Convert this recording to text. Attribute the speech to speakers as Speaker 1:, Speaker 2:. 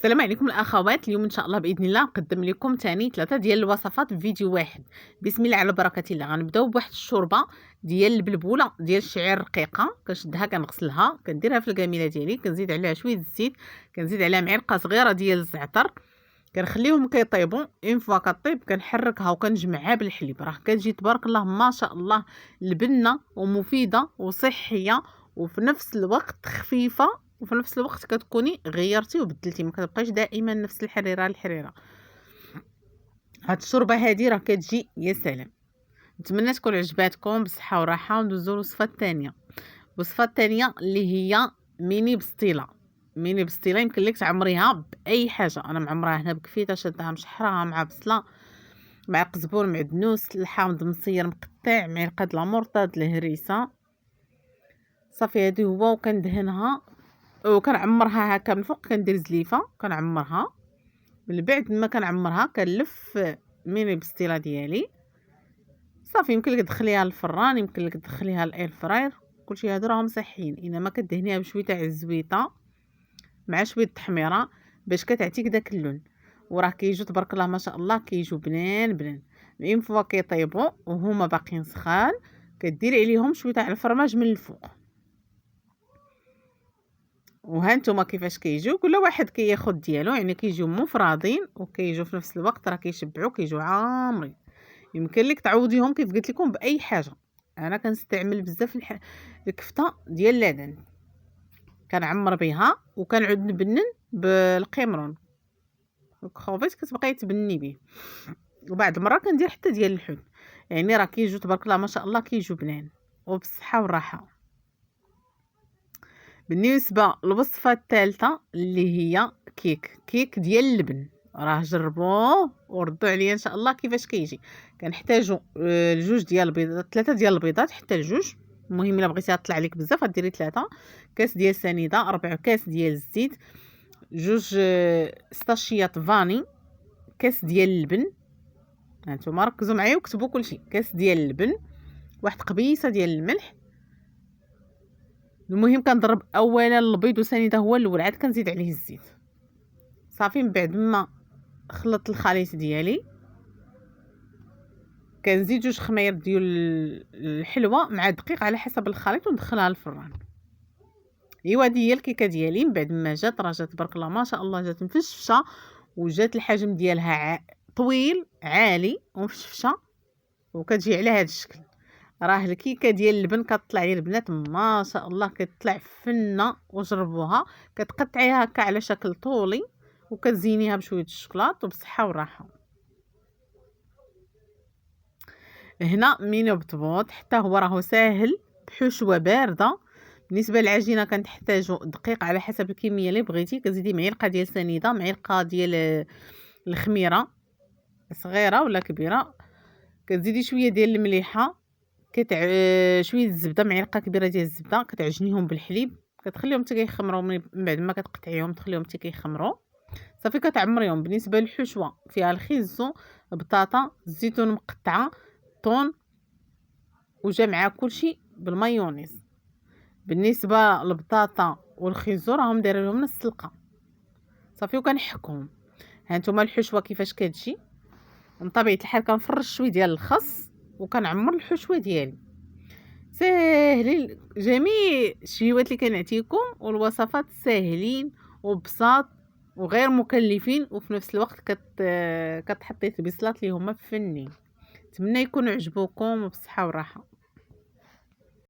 Speaker 1: السلام عليكم الاخوات. اليوم ان شاء الله باذن الله نقدم لكم ثاني 3 ديال الوصفات في فيديو واحد. بسم الله على بركه الله. غنبداو بواحد الشوربه ديال البلبوله ديال الشعير رقيقه. كنشدها كنغسلها كنديرها في الكميله ديالي، كنزيد عليها شويه الزيت، كنزيد عليها معلقه صغيره ديال الزعتر، كنخليهم كيطيبوا. اون فوا كطيب كنحركها وكنجمعها بالحليب. راه كتجي تبارك الله ما شاء الله لبنه ومفيده وصحيه وفي نفس الوقت خفيفه، وفي نفس الوقت كتكوني غيرتي وبدلتي، ما كتبقايش دائما نفس الحريره. هاد الشوربه هادي راه كتجي يا سلام. نتمنى تكون عجباتكم بالصحه والراحه. وندوزو للوصفه الثانيه. الوصفه الثانيه اللي هي ميني بسطيله. ميني بسطيله يمكن لك تعمريها باي حاجه. انا معمراها هنا بكفيته، شدها مشحراها مع بصله مع قزبور مع دنوس، الحامض مصير مقطع، معلقه د لامورطاد، الهريسه، صافي هادي هو. وكندهنها وكنعمرها هكا من فوق، كندير زليفه كنعمرها. من بعد ما كنعمرها كنلف ميني بسطيله ديالي صافي. يمكن لك تدخليها للفران، يمكن لك تدخليها للاير فراير، كلشي هادو راهم صحيين. انما كدهنيها بشويه تاع الزويته مع شويه التحميره باش كتعطيك داك اللون. وراه كيجيو تبارك الله ما شاء الله، كيجيو بنان. اون فوا كيطيبوا وهما باقيين سخان كديري عليهم شويه تاع الفرماج من الفوق. وها نتوما كيفاش كيجيو، كل واحد كياخد ديالو، يعني كيجيو مفرادين وكيجيو في نفس الوقت راه كيشبعوا، كيجيو عامرين. يمكن لك تعوضيهم كيف قلت لكم باي حاجه. انا كنستعمل بزاف الكفته ديال اللادن، كنعمر بها وكنعود نبنن بالقمرون. الكروفيت كتبقاي تبني به، وبعد مره كندير حتى ديال الحوت. يعني راه كيجيو تبارك الله ما شاء الله، كيجيو بنان وبالصحه والراحه. بالنسبه للوصفه الثالثه اللي هي كيك ديال اللبن، راه جربوه وردوا عليا ان شاء الله كيفاش كيجي. كنحتاجوا جوج ديال البيضات، 3 ديال البيضات حتى لجوج. المهم الا بغيتيها تطلع لك بزاف غديري 3. كاس ديال سنيده، 4 كاس ديال الزيت، جوج سطاشيات فاني، كاس ديال اللبن. هانتوما ركزوا معايا وكتبوا كلشي. كاس ديال اللبن، واحد قبيصه ديال الملح. المهم كنضرب اولا البيض وسنيده هو الاول، عاد كنزيد عليه الزيت صافي. من بعد ما خلطت الخليط ديالي كنزيد جوج خماير ديال الحلوه مع الدقيق على حسب الخليط وندخلها للفران. ايوا هذه هي الكيكه ديالي. من بعد ما جات راه جات تبارك الله ما شاء الله، جات مفشفشه وجات الحجم ديالها طويل عالي ومفشفشه وكتجي على هذا الشكل. راه الكيكه ديال اللبن كطلع لي البنات ما شاء الله، كتطلع فنه. وجربوها. كتقطعيها هكا على شكل طولي وكتزينيها بشويه الشوكولاط وبصحه وراحه. هنا مينو بطبوط حتى هو راهو ساهل بحشوه بارده. بالنسبه للعجينه كنحتاجو دقيق على حسب الكميه اللي بغيتي. كتزيدي معلقه ديال سنيده، معلقه ديال الخميره صغيره ولا كبيره، كتزيدي شويه ديال المليحه، شويه الزبده، معلقه كبيره ديال الزبده. كتعجنيهم بالحليب، كتخليهم حتى كيخمروا. من بعد ما كتقطعيهم تخليهم حتى كيخمروا صافي. كتعمريهم. بالنسبه للحشوه فيها الخيزو، بطاطا، الزيتون مقطعه، طون، وجا مع كلشي بالمايونيز. بالنسبه للبطاطا والخيزو راهم دايرين لهم نص السلقه صافي. وكنحكهم. هانتوما الحشوه كيفاش كتجي. من طبيعه الحال كنفرش شويه ديال الخس وكنعمر الحشوه ديالي. ساهلين جميع الشهيوات اللي كنعطيكم والوصفات ساهلين وبساط وغير مكلفين، وفي نفس الوقت كتحطي البصلات اللي هما فنين. نتمنى يكونوا عجبوكم وبصحه وراحه.